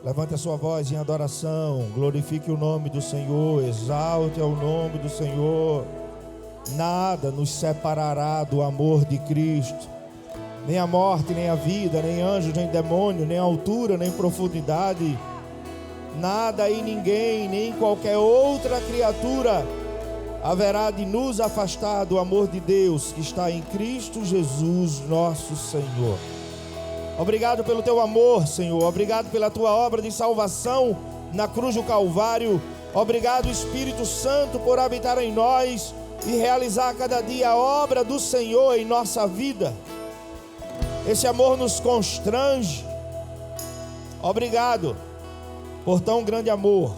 Levante a sua voz em adoração, glorifique o nome do Senhor, exalte ao nome do Senhor. Nada nos separará do amor de Cristo, nem a morte, nem a vida, nem anjo, nem demônio, nem altura, nem profundidade. Nada e ninguém, nem qualquer outra criatura haverá de nos afastar do amor de Deus que está em Cristo Jesus, nosso Senhor. Obrigado pelo teu amor, Senhor. Obrigado pela tua obra de salvação na cruz do Calvário. Obrigado, Espírito Santo, por habitar em nós e realizar cada dia a obra do Senhor em nossa vida. Esse amor nos constrange. Obrigado por tão grande amor.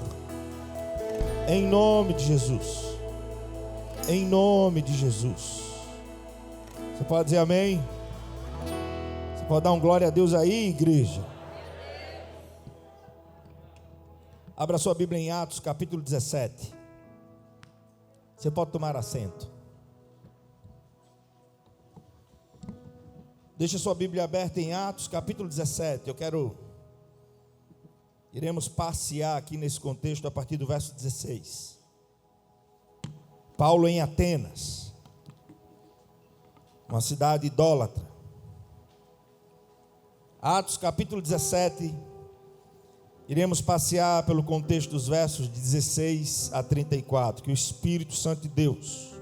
Em nome de Jesus. Em nome de Jesus. Você pode dizer amém? Você pode dar um glória a Deus aí, igreja? Abra sua Bíblia em Atos, capítulo 17. Você pode tomar assento. Deixa sua Bíblia aberta em Atos, capítulo 17. Iremos passear aqui nesse contexto a partir do verso 16. Paulo em Atenas, uma cidade idólatra. Atos capítulo 17, iremos passear pelo contexto dos versos de 16 a 34, que o Espírito Santo de Deus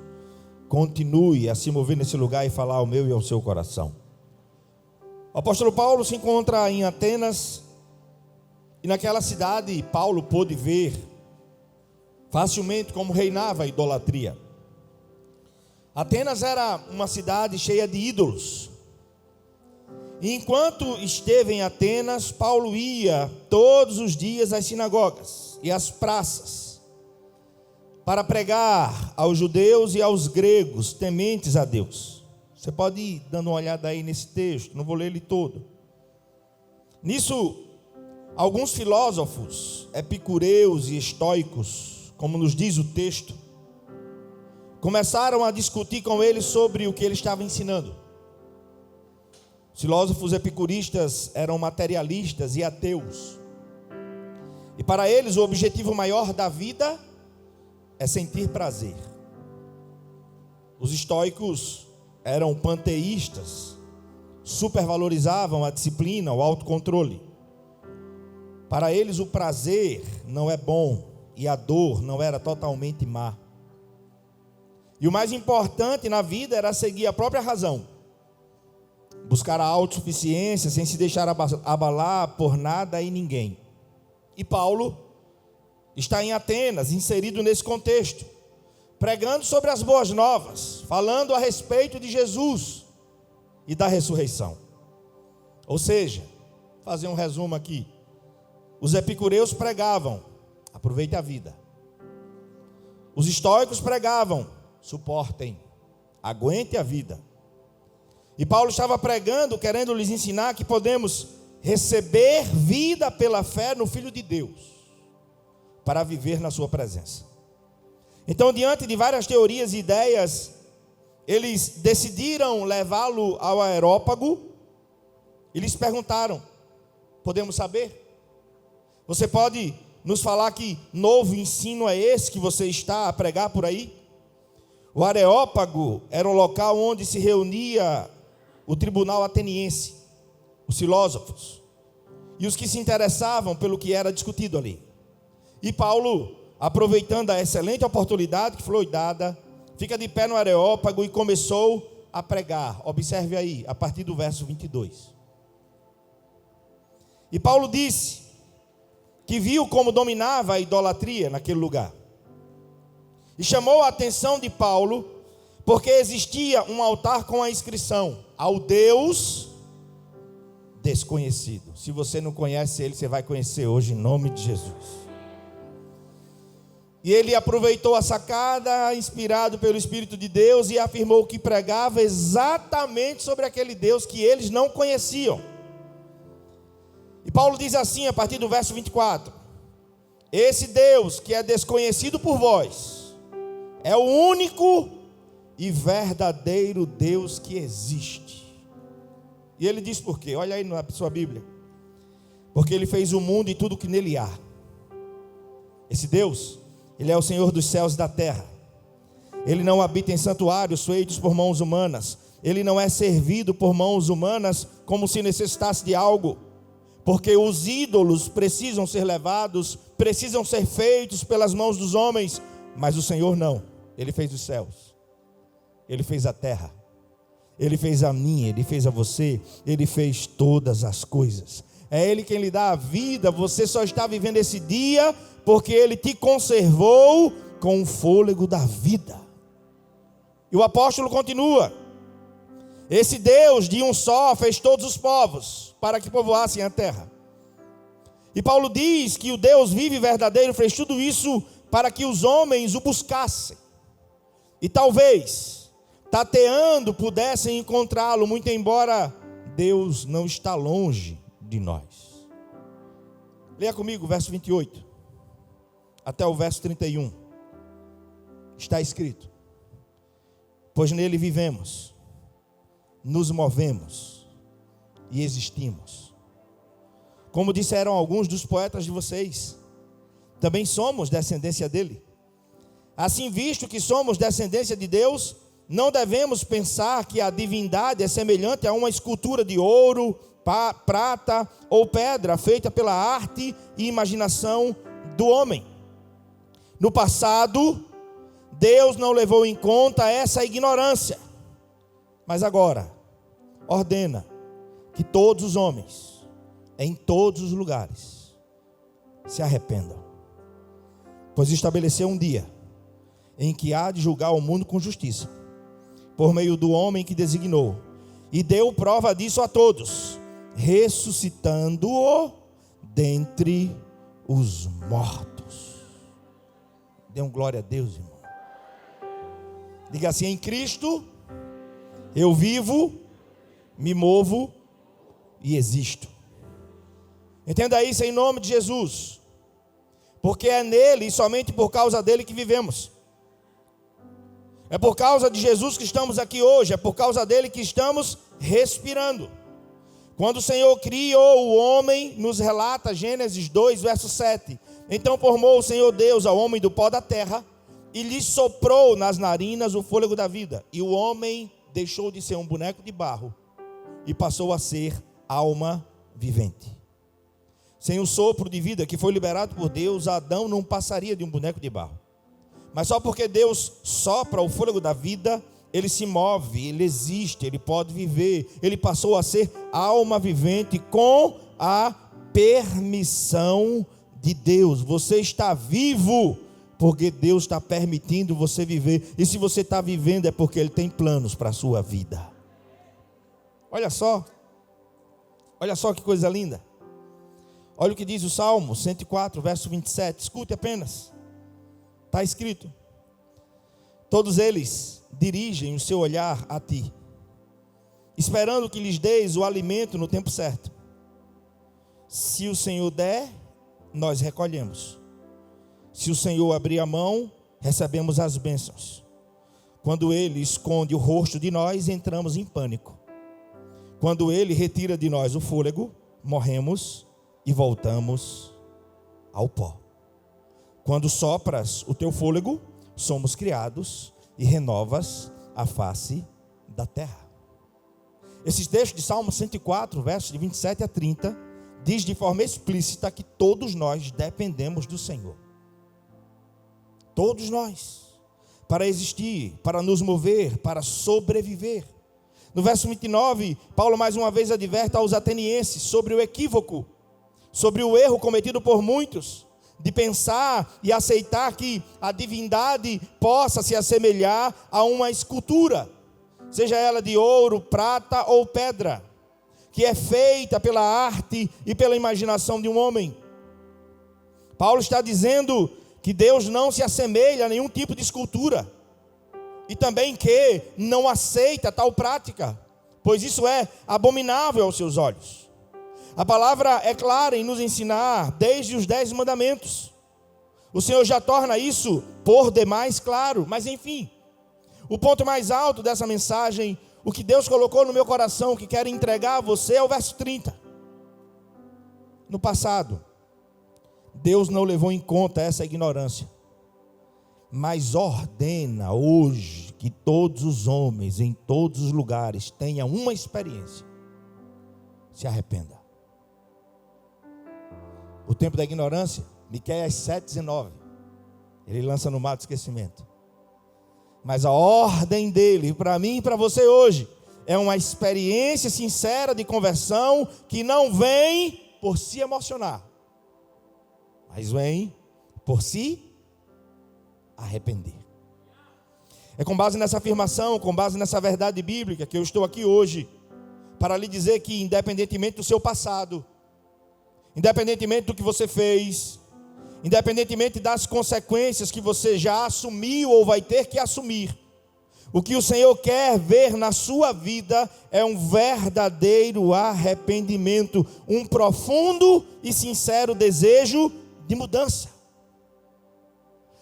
continue a se mover nesse lugar e falar ao meu e ao seu coração. O apóstolo Paulo se encontra em Atenas, e naquela cidade Paulo pôde ver facilmente como reinava a idolatria. Atenas era uma cidade cheia de ídolos. E enquanto esteve em Atenas, Paulo ia todos os dias às sinagogas e às praças para pregar aos judeus e aos gregos tementes a Deus. Você pode ir dando uma olhada aí nesse texto, não vou ler ele todo. Nisso, alguns filósofos, epicureus e estoicos, como nos diz o texto, começaram a discutir com ele sobre o que ele estava ensinando. Os filósofos epicuristas eram materialistas e ateus. E para eles o objetivo maior da vida é sentir prazer. Os estoicos eram panteístas, supervalorizavam a disciplina, o autocontrole. Para eles o prazer não é bom e a dor não era totalmente má. E o mais importante na vida era seguir a própria razão. Buscar a autossuficiência sem se deixar abalar por nada e ninguém. E Paulo está em Atenas, inserido nesse contexto, pregando sobre as boas novas, falando a respeito de Jesus e da ressurreição. Ou seja, fazer um resumo aqui. Os epicureus pregavam, aproveite a vida. Os estoicos pregavam, suportem, aguente a vida. E Paulo estava pregando, querendo lhes ensinar que podemos receber vida pela fé no Filho de Deus, para viver na sua presença. Então, diante de várias teorias e ideias, eles decidiram levá-lo ao Areópago e lhes perguntaram: podemos saber? Você pode nos falar que novo ensino é esse que você está a pregar por aí? O Areópago era o local onde se reunia o tribunal ateniense, os filósofos e os que se interessavam pelo que era discutido ali. E Paulo, aproveitando a excelente oportunidade que foi dada, fica de pé no Areópago e começou a pregar. Observe aí, a partir do verso 22. E Paulo disse que viu como dominava a idolatria naquele lugar. E chamou a atenção de Paulo, porque existia um altar com a inscrição: ao Deus desconhecido. Se você não conhece ele, você vai conhecer hoje, em nome de Jesus. E ele aproveitou a sacada, inspirado pelo Espírito de Deus, e afirmou que pregava exatamente sobre aquele Deus que eles não conheciam. E Paulo diz assim, a partir do verso 24: esse Deus que é desconhecido por vós, é o único e verdadeiro Deus que existe. E ele diz por quê? Olha aí na sua Bíblia. porque Ele fez o mundo e tudo que nele há. Esse Deus, Ele é o Senhor dos céus e da terra. Ele não habita em santuários feitos por mãos humanas. Ele não é servido por mãos humanas como se necessitasse de algo, porque os ídolos precisam ser levados, precisam ser feitos pelas mãos dos homens, mas o Senhor não. Ele fez os céus, Ele fez a terra, Ele fez a mim, Ele fez a você, Ele fez todas as coisas. É Ele quem lhe dá a vida. Você só está vivendo esse dia porque Ele te conservou com o fôlego da vida. E o apóstolo continua: esse Deus de um só fez todos os povos para que povoassem a terra. E Paulo diz que o Deus vivo e verdadeiro fez tudo isso para que os homens o buscassem. E talvez, tateando, pudessem encontrá-lo, muito embora Deus não está longe de nós. Leia comigo o verso 28 até o verso 31. Está escrito: pois nele vivemos, nos movemos e existimos. Como disseram alguns dos poetas de vocês, também somos descendência dele. Assim, visto que somos descendência de Deus, não devemos pensar que a divindade é semelhante a uma escultura de ouro, prata ou pedra, feita pela arte e imaginação do homem. No passado, Deus não levou em conta essa ignorância, mas agora ordena que todos os homens, em todos os lugares, se arrependam, pois estabeleceu um dia em que há de julgar o mundo com justiça, por meio do homem que designou, e deu prova disso a todos, ressuscitando-o dentre os mortos. Dê um glória a Deus, irmão. Diga assim: em Cristo eu vivo, me movo e existo. Entenda isso em nome de Jesus, porque é nele e somente por causa dele que vivemos. É por causa de Jesus que estamos aqui hoje, é por causa dele que estamos respirando. Quando o Senhor criou o homem, nos relata Gênesis 2, verso 7. Então formou o Senhor Deus ao homem do pó da terra e lhe soprou nas narinas o fôlego da vida. E o homem deixou de ser um boneco de barro e passou a ser alma vivente. Sem o sopro de vida que foi liberado por Deus, Adão não passaria de um boneco de barro. Mas só porque Deus sopra o fôlego da vida, ele se move, ele existe, ele pode viver. Ele passou a ser alma vivente com a permissão de Deus. Você está vivo porque Deus está permitindo você viver. E se você está vivendo é porque Ele tem planos para a sua vida. Olha só que coisa linda. Olha o que diz o Salmo 104, verso 27. Escute apenas. Está escrito: todos eles dirigem o seu olhar a ti, esperando que lhes deis o alimento no tempo certo. Se o Senhor der, nós recolhemos. Se o Senhor abrir a mão, recebemos as bênçãos. Quando Ele esconde o rosto de nós, entramos em pânico. Quando Ele retira de nós o fôlego, morremos e voltamos ao pó. Quando sopras o teu fôlego, somos criados e renovas a face da terra. Esse texto de Salmo 104, versos de 27 a 30, diz de forma explícita que todos nós dependemos do Senhor. Todos nós, para existir, para nos mover, para sobreviver. No verso 29, Paulo mais uma vez adverte aos atenienses sobre o equívoco, sobre o erro cometido por muitos, de pensar e aceitar que a divindade possa se assemelhar a uma escultura, seja ela de ouro, prata ou pedra, que é feita pela arte e pela imaginação de um homem. Paulo está dizendo que Deus não se assemelha a nenhum tipo de escultura, e também que não aceita tal prática, pois isso é abominável aos seus olhos. A palavra é clara em nos ensinar desde os 10 mandamentos. O Senhor já torna isso por demais claro. Mas enfim, o ponto mais alto dessa mensagem, o que Deus colocou no meu coração, que quero entregar a você, é o verso 30. no passado, Deus não levou em conta essa ignorância, mas ordena hoje que todos os homens, em todos os lugares, tenham uma experiência. Se arrependa. O tempo da ignorância, Miqueias 7:19, ele lança no mar do esquecimento. Mas a ordem dele, para mim e para você hoje, é uma experiência sincera de conversão, que não vem por se emocionar, mas vem por se arrepender. É com base nessa afirmação, com base nessa verdade bíblica, que eu estou aqui hoje, para lhe dizer que, independentemente do seu passado, independentemente do que você fez, independentemente das consequências que você já assumiu ou vai ter que assumir, o que o Senhor quer ver na sua vida é um verdadeiro arrependimento, um profundo e sincero desejo de mudança,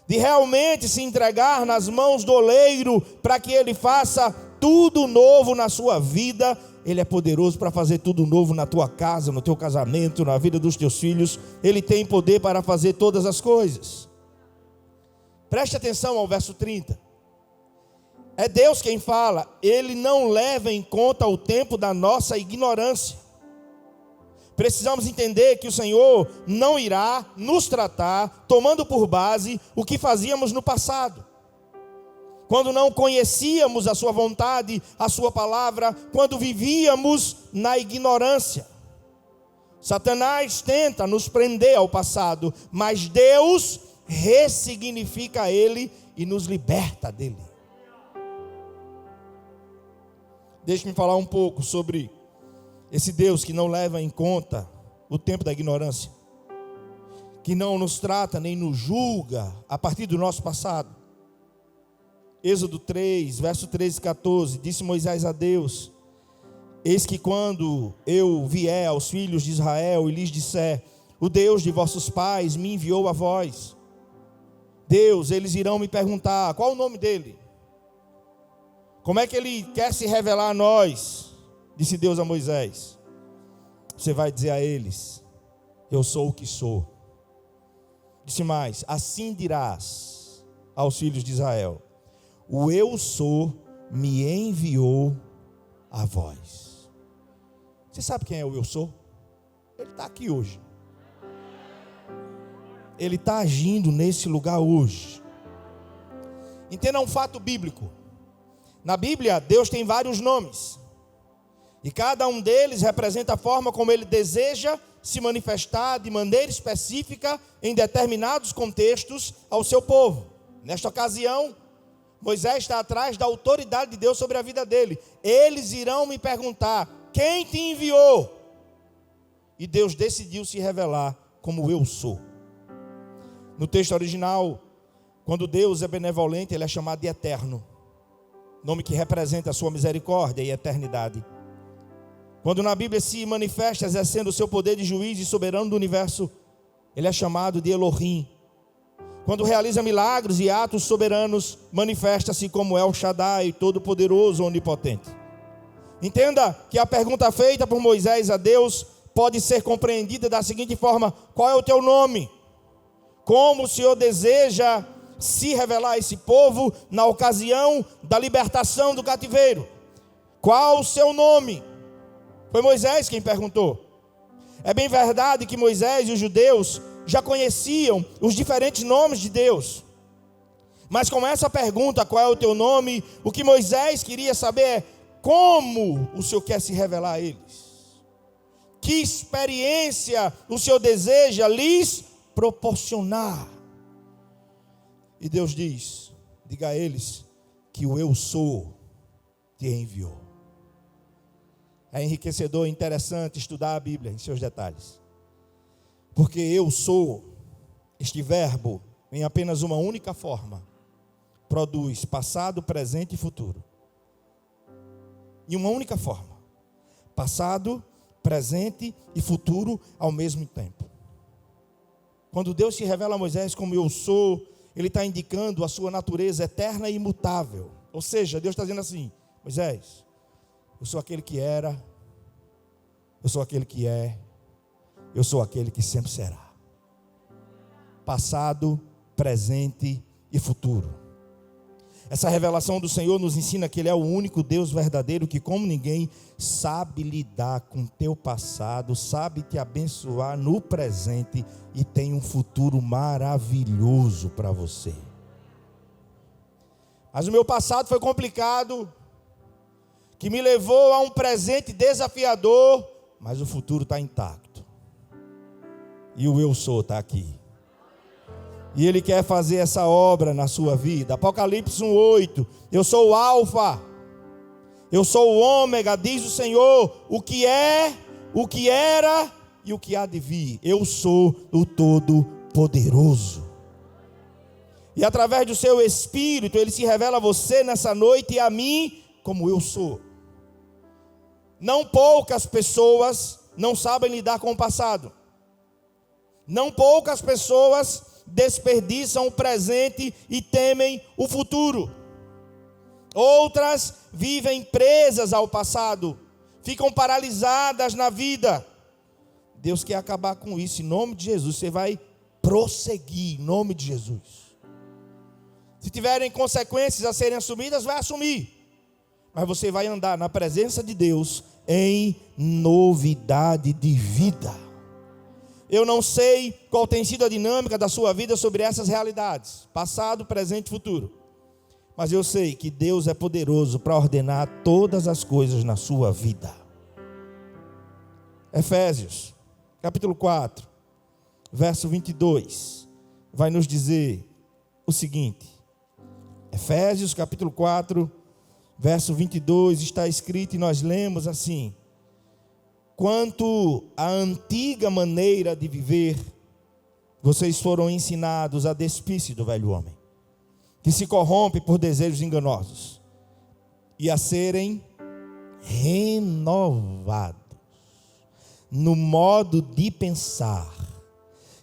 de realmente se entregar nas mãos do oleiro, para que ele faça tudo novo na sua vida. Ele é poderoso para fazer tudo novo na tua casa, no teu casamento, na vida dos teus filhos. Ele tem poder para fazer todas as coisas. Preste atenção ao verso 30. É Deus quem fala. Ele não leva em conta o tempo da nossa ignorância. Precisamos entender que o Senhor não irá nos tratar tomando por base o que fazíamos no passado, quando não conhecíamos a sua vontade, a sua palavra, quando vivíamos na ignorância. Satanás tenta nos prender ao passado, mas Deus ressignifica ele e nos liberta dele. Deixe-me falar um pouco sobre esse Deus que não leva em conta o tempo da ignorância, que não nos trata nem nos julga a partir do nosso passado. Êxodo 3, verso 13 e 14, disse Moisés a Deus: eis que quando eu vier aos filhos de Israel e lhes disser, o Deus de vossos pais me enviou a vós, Deus, eles irão me perguntar, qual o nome dele? Como é que ele quer se revelar a nós? Disse Deus a Moisés: você vai dizer a eles, eu sou o que sou. Disse mais, assim dirás aos filhos de Israel, o eu sou me enviou a vós. Você sabe quem é o eu sou? Ele está aqui hoje. Ele está agindo nesse lugar hoje. Entenda um fato bíblico. Na Bíblia, Deus tem vários nomes, e cada um deles representa a forma como ele deseja se manifestar de maneira específica em determinados contextos ao seu povo. Nesta ocasião, Moisés está atrás da autoridade de Deus sobre a vida dele. Eles irão me perguntar, quem te enviou? E Deus decidiu se revelar como eu sou. No texto original, quando Deus é benevolente, ele é chamado de eterno, nome que representa a sua misericórdia e eternidade. Quando na Bíblia se manifesta exercendo o seu poder de juiz e soberano do universo, ele é chamado de Elohim. Quando realiza milagres e atos soberanos, manifesta-se como El Shaddai, todo-poderoso, onipotente. Entenda que a pergunta feita por Moisés a Deus pode ser compreendida da seguinte forma: qual é o teu nome? Como o Senhor deseja se revelar a esse povo na ocasião da libertação do cativeiro? Qual o seu nome? Foi Moisés quem perguntou. É bem verdade que Moisés e os judeus já conheciam os diferentes nomes de Deus, mas com essa pergunta, qual é o teu nome, o que Moisés queria saber é como o Senhor quer se revelar a eles, que experiência o Senhor deseja lhes proporcionar. E Deus diz, diga a eles que o eu sou te enviou. É enriquecedor e interessante estudar a Bíblia em seus detalhes, porque eu sou, este verbo, em apenas uma única forma, produz passado, presente e futuro. Em uma única forma, passado, presente e futuro ao mesmo tempo. Quando Deus se revela a Moisés como eu sou, Ele está indicando a sua natureza eterna e imutável. Ou seja, Deus está dizendo assim: Moisés, eu sou aquele que era, eu sou aquele que é, eu sou aquele que sempre será. Passado, presente e futuro. Essa revelação do Senhor nos ensina que Ele é o único Deus verdadeiro que, como ninguém, sabe lidar com o teu passado, sabe te abençoar no presente e tem um futuro maravilhoso para você. Mas o meu passado foi complicado, que me levou a um presente desafiador, mas o futuro está intacto. E o eu sou está aqui. E Ele quer fazer essa obra na sua vida. Apocalipse 1:8. Eu sou o Alfa, eu sou o Ômega, diz o Senhor, o que é, o que era e o que há de vir. Eu sou o Todo-Poderoso. E através do seu Espírito, Ele se revela a você nessa noite e a mim como eu sou. Não poucas pessoas não sabem lidar com o passado. Não poucas pessoas desperdiçam o presente e temem o futuro. Outras vivem presas ao passado, ficam paralisadas na vida. Deus quer acabar com isso em nome de Jesus. Você vai prosseguir em nome de Jesus. Se tiverem consequências a serem assumidas, vai assumir. Mas você vai andar na presença de Deus em novidade de vida. Eu não sei qual tem sido a dinâmica da sua vida sobre essas realidades, passado, presente e futuro. Mas eu sei que Deus é poderoso para ordenar todas as coisas na sua vida. Efésios, capítulo 4, verso 22, vai nos dizer o seguinte. Efésios, capítulo 4, verso 22, está escrito e nós lemos assim: quanto à antiga maneira de viver, vocês foram ensinados a despir-se do velho homem, que se corrompe por desejos enganosos, e a serem renovados no modo de pensar,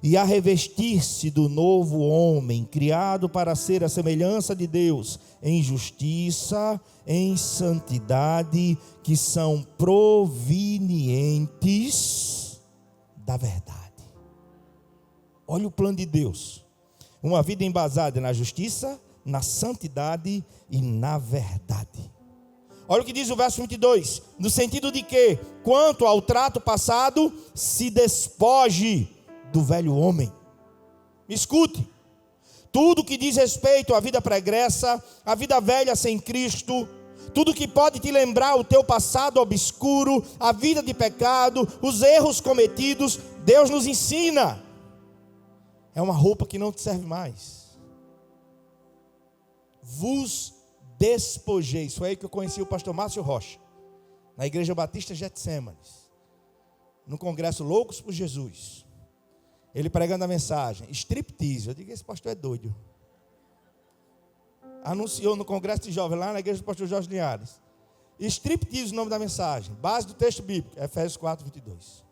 e a revestir-se do novo homem, criado para ser a semelhança de Deus, em justiça, em santidade, que são provenientes da verdade. Olha o plano de Deus. Uma vida embasada na justiça, na santidade e na verdade. Olha o que diz o verso 22. No sentido de que, quanto ao trato passado, se despoje do velho homem. Me escute. Tudo que diz respeito à vida pregressa, à vida velha sem Cristo, tudo que pode te lembrar o teu passado obscuro, a vida de pecado, os erros cometidos, Deus nos ensina. É uma roupa que não te serve mais. Vos despojeis. Foi aí que eu conheci o pastor Márcio Rocha, na Igreja Batista Getsêmanes, no congresso Loucos por Jesus. Ele pregando a mensagem, striptease. Eu digo, esse pastor é doido. Anunciou no congresso de jovens, lá na igreja do pastor Jorge Linhares. Striptease, o nome da mensagem. Base do texto bíblico, Efésios 4, 22.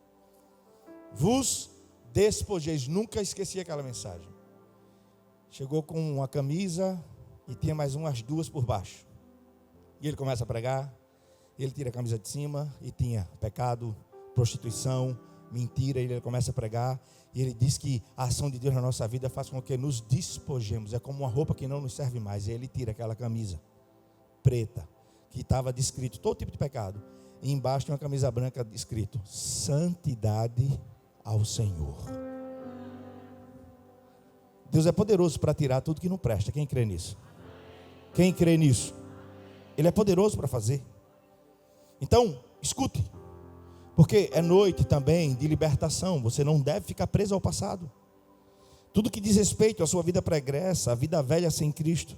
Vos despojeis. Nunca esqueci aquela mensagem. Chegou com uma camisa e tinha mais umas duas por baixo. E ele começa a pregar. Ele tira a camisa de cima e tinha pecado, prostituição, mentira. E ele começa a pregar. E ele diz que a ação de Deus na nossa vida faz com que nos despojemos. É como uma roupa que não nos serve mais. E ele tira aquela camisa preta, que estava descrito todo tipo de pecado. E embaixo tem uma camisa branca escrito: santidade ao Senhor. Deus é poderoso para tirar tudo que não presta. Quem crê nisso? Quem crê nisso? Ele é poderoso para fazer. Então, escute. Porque é noite também de libertação. Você não deve ficar preso ao passado. Tudo que diz respeito à sua vida pregressa, a vida velha sem Cristo,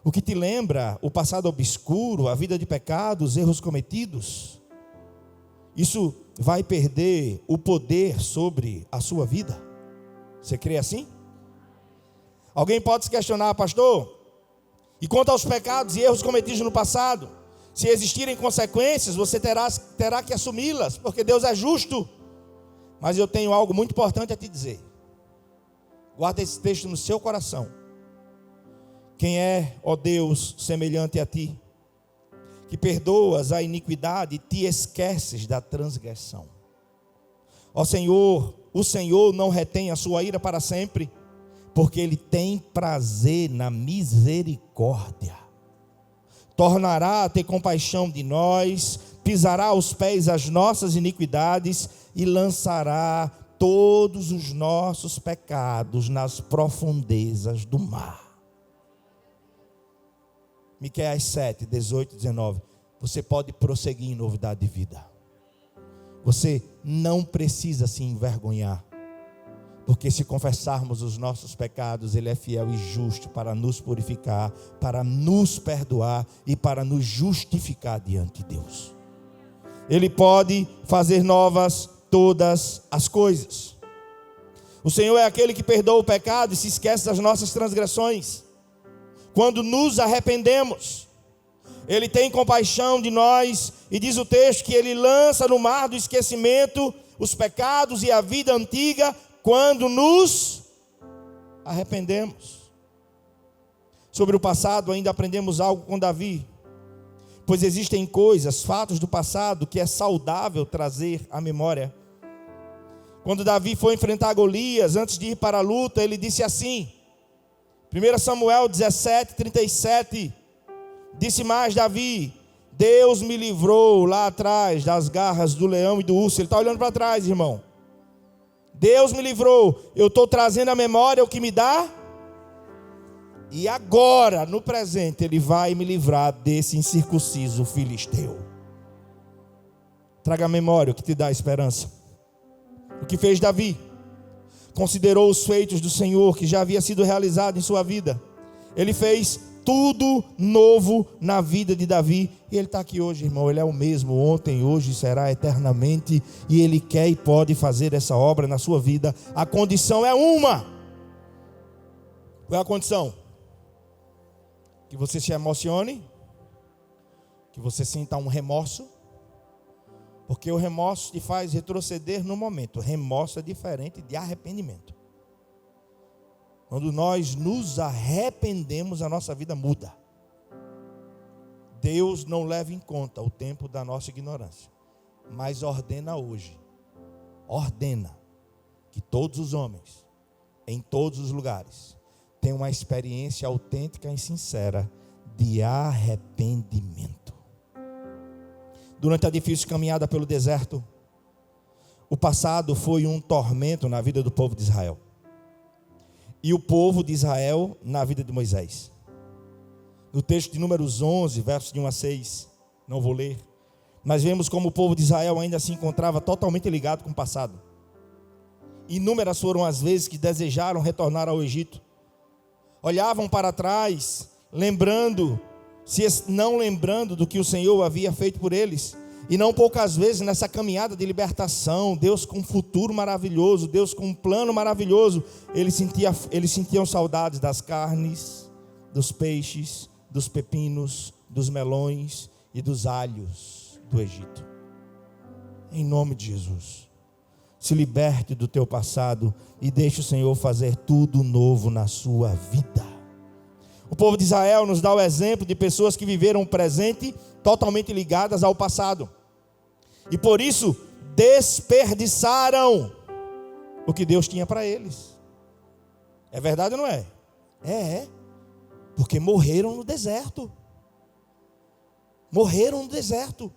o que te lembra o passado obscuro, a vida de pecado, os erros cometidos, isso vai perder o poder sobre a sua vida. Você crê assim? Alguém pode se questionar, pastor, e quanto aos pecados e erros cometidos no passado? Se existirem consequências, você terá que assumi-las, porque Deus é justo. Mas eu tenho algo muito importante a te dizer. Guarda esse texto no seu coração. Quem é, ó Deus, semelhante a ti, que perdoas a iniquidade e te esqueces da transgressão? Ó Senhor, o Senhor não retém a sua ira para sempre, porque Ele tem prazer na misericórdia. Tornará a ter compaixão de nós, pisará aos pés as nossas iniquidades e lançará todos os nossos pecados nas profundezas do mar. Miqueias 7, 18 e 19. Você pode prosseguir em novidade de vida. Você não precisa se envergonhar, porque se confessarmos os nossos pecados, Ele é fiel e justo para nos purificar, para nos perdoar e para nos justificar diante de Deus. Ele pode fazer novas todas as coisas. O Senhor é aquele que perdoa o pecado e se esquece das nossas transgressões. Quando nos arrependemos, Ele tem compaixão de nós, e diz o texto que Ele lança no mar do esquecimento os pecados e a vida antiga, quando nos arrependemos. Sobre o passado ainda aprendemos algo com Davi, pois existem coisas, fatos do passado que é saudável trazer à memória. Quando Davi foi enfrentar Golias, antes de ir para a luta, ele disse assim, 1 Samuel 17, 37, disse mais Davi: Deus me livrou lá atrás das garras do leão e do urso. Ele está olhando para trás, irmão. Deus me livrou, eu estou trazendo à memória o que me dá, e agora, no presente, Ele vai me livrar desse incircunciso filisteu. Traga à memória o que te dá esperança. O que fez Davi? Considerou os feitos do Senhor que já havia sido realizado em sua vida. Ele fez tudo novo na vida de Davi, e ele está aqui hoje, irmão. Ele é o mesmo ontem, hoje e será eternamente, e Ele quer e pode fazer essa obra na sua vida. A condição é uma. Qual é a condição? Que você se emocione, que você sinta um remorso, porque o remorso te faz retroceder no momento. Remorso é diferente de arrependimento. Quando nós nos arrependemos, a nossa vida muda. Deus não leva em conta o tempo da nossa ignorância, mas ordena hoje, que todos os homens, em todos os lugares, tenham uma experiência autêntica e sincera de arrependimento. Durante a difícil caminhada pelo deserto, o passado foi um tormento na vida do povo de Israel. E o povo de Israel na vida de Moisés. No texto de Números 11, versos de 1 a 6, não vou ler, mas vemos como o povo de Israel ainda se encontrava totalmente ligado com o passado. Inúmeras foram as vezes que desejaram retornar ao Egito. Olhavam para trás, não lembrando do que o Senhor havia feito por eles. E não poucas vezes nessa caminhada de libertação, Deus com um futuro maravilhoso, Deus com um plano maravilhoso, eles sentiam saudades das carnes, dos peixes, dos pepinos, dos melões e dos alhos do Egito. Em nome de Jesus, se liberte do teu passado e deixe o Senhor fazer tudo novo na sua vida. O povo de Israel nos dá o exemplo de pessoas que viveram o presente totalmente ligadas ao passado. E por isso desperdiçaram o que Deus tinha para eles. É verdade ou não é? É. Porque morreram no deserto. Morreram no deserto.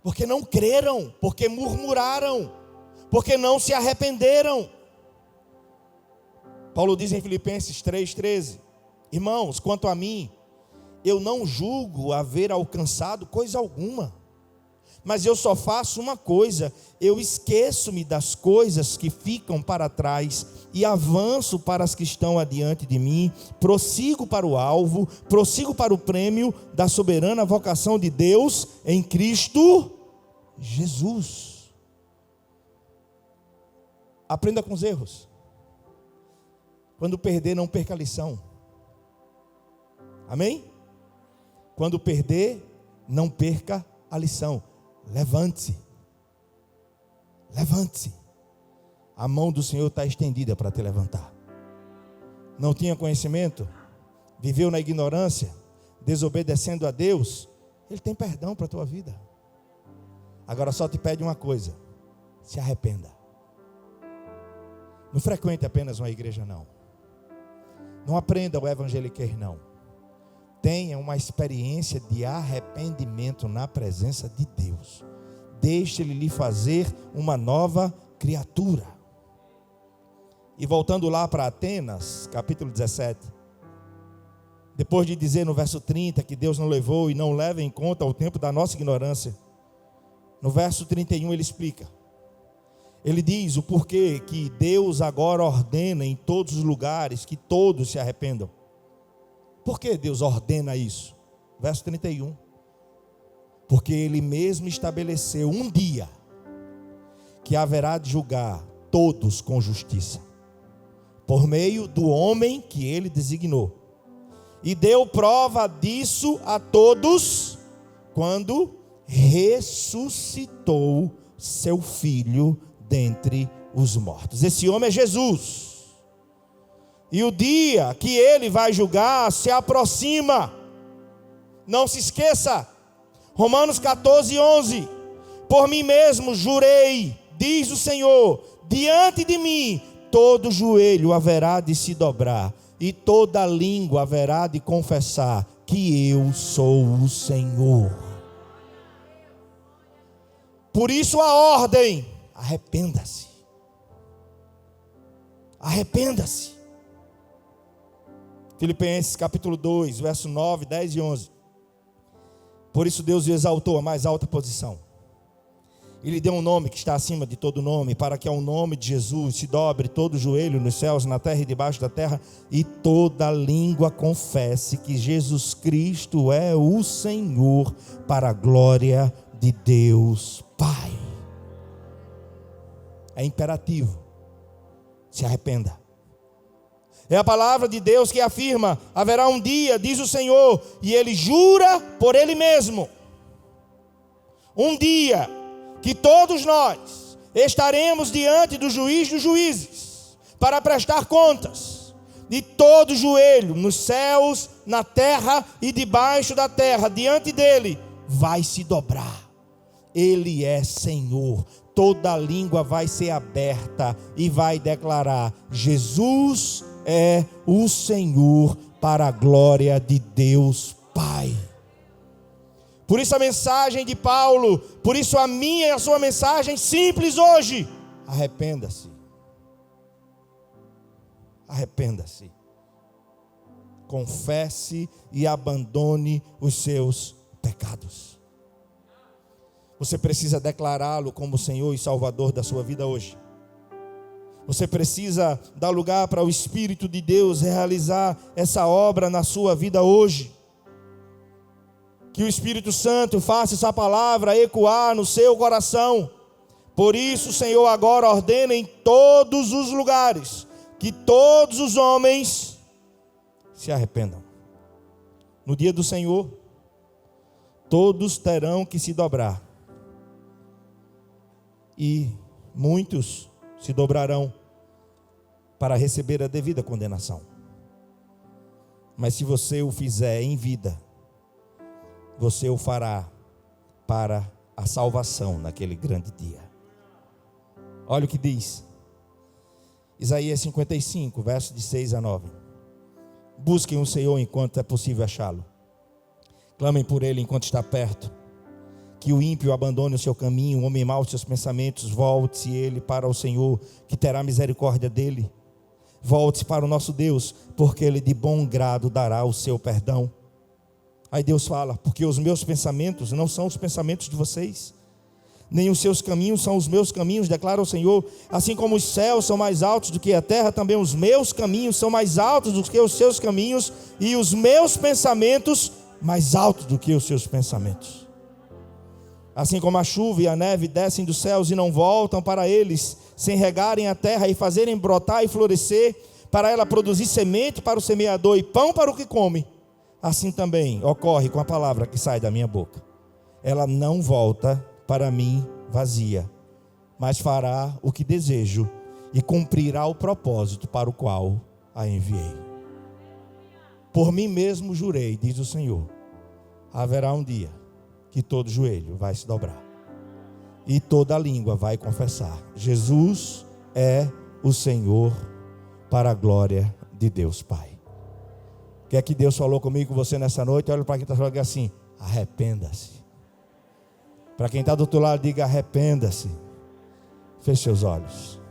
Porque não creram, porque murmuraram, porque não se arrependeram. Paulo diz em Filipenses 3,13: Irmãos, quanto a mim, eu não julgo haver alcançado coisa alguma, mas eu só faço uma coisa: eu esqueço-me das coisas que ficam para trás e avanço para as que estão adiante de mim, prossigo para o alvo, prossigo para o prêmio da soberana vocação de Deus em Cristo Jesus. Aprenda com os erros. Quando perder, não perca a lição. Amém? Quando perder, não perca a lição. Levante-se. Levante-se. A mão do Senhor está estendida para te levantar. Não tinha conhecimento, viveu na ignorância, desobedecendo a Deus, Ele tem perdão para a tua vida. Agora só te pede uma coisa: se arrependa. Não frequente apenas uma igreja, não. Não aprenda o evangeliquez, não. Tenha uma experiência de arrependimento na presença de Deus. Deixe Ele lhe fazer uma nova criatura. E voltando lá para Atenas, capítulo 17. Depois de dizer no verso 30 que Deus não levou e não leva em conta o tempo da nossa ignorância, no verso 31 ele explica. Ele diz o porquê que Deus agora ordena em todos os lugares que todos se arrependam. Por que Deus ordena isso? Verso 31. Porque Ele mesmo estabeleceu um dia que haverá de julgar todos com justiça, por meio do homem que Ele designou. E deu prova disso a todos quando ressuscitou seu Filho dentre os mortos. Esse homem é Jesus. E o dia que Ele vai julgar se aproxima. Não se esqueça. Romanos 14, 11. Por mim mesmo jurei, diz o Senhor, diante de mim todo joelho haverá de se dobrar e toda língua haverá de confessar que eu sou o Senhor. Por isso a ordem: arrependa-se. Arrependa-se. Filipenses capítulo 2, verso 9, 10 e 11. Por isso Deus o exaltou à mais alta posição. E lhe deu um nome que está acima de todo nome, para que ao nome de Jesus se dobre todo o joelho nos céus, na terra e debaixo da terra, e toda língua confesse que Jesus Cristo é o Senhor, para a glória de Deus Pai. É imperativo. Se arrependa. É a palavra de Deus que afirma: haverá um dia, diz o Senhor, e Ele jura por Ele mesmo. Um dia que todos nós estaremos diante do juiz dos juízes, para prestar contas. E todo joelho, nos céus, na terra e debaixo da terra, diante dEle, vai se dobrar. Ele é Senhor. Toda língua vai ser aberta e vai declarar: Jesus é o Senhor, para a glória de Deus Pai. Por isso a mensagem de Paulo, por isso a minha e a sua mensagem simples hoje: arrependa-se. Arrependa-se. Confesse e abandone os seus pecados. Você precisa declará-lo como Senhor e Salvador da sua vida hoje. Você precisa dar lugar para o Espírito de Deus realizar essa obra na sua vida hoje. Que o Espírito Santo faça essa palavra ecoar no seu coração. Por isso o Senhor agora ordena em todos os lugares que todos os homens se arrependam. No dia do Senhor, todos terão que se dobrar. E muitos se dobrarão para receber a devida condenação. Mas se você o fizer em vida, você o fará para a salvação naquele grande dia. Olha o que diz Isaías 55, versos de 6 a 9. Busquem o Senhor enquanto é possível achá-lo. Clamem por Ele enquanto está perto. Que o ímpio abandone o seu caminho, o homem mau os seus pensamentos. Volte-se ele para o Senhor, que terá misericórdia dele. Volte-se para o nosso Deus, porque Ele de bom grado dará o seu perdão. Aí Deus fala: porque os meus pensamentos não são os pensamentos de vocês, nem os seus caminhos são os meus caminhos, declara o Senhor. Assim como os céus são mais altos do que a terra, também os meus caminhos são mais altos do que os seus caminhos, e os meus pensamentos mais altos do que os seus pensamentos. Assim como a chuva e a neve descem dos céus e não voltam para eles, sem regarem a terra e fazerem brotar e florescer, para ela produzir semente para o semeador e pão para o que come, assim também ocorre com a palavra que sai da minha boca. Ela não volta para mim vazia, mas fará o que desejo e cumprirá o propósito para o qual a enviei. Por mim mesmo jurei, diz o Senhor, haverá um dia que todo joelho vai se dobrar e toda língua vai confessar: Jesus é o Senhor para a glória de Deus Pai. O que é que Deus falou comigo, com você nessa noite? Olha para quem está falando e diga assim: arrependa-se. Para quem está do outro lado, diga: arrependa-se. Feche seus olhos.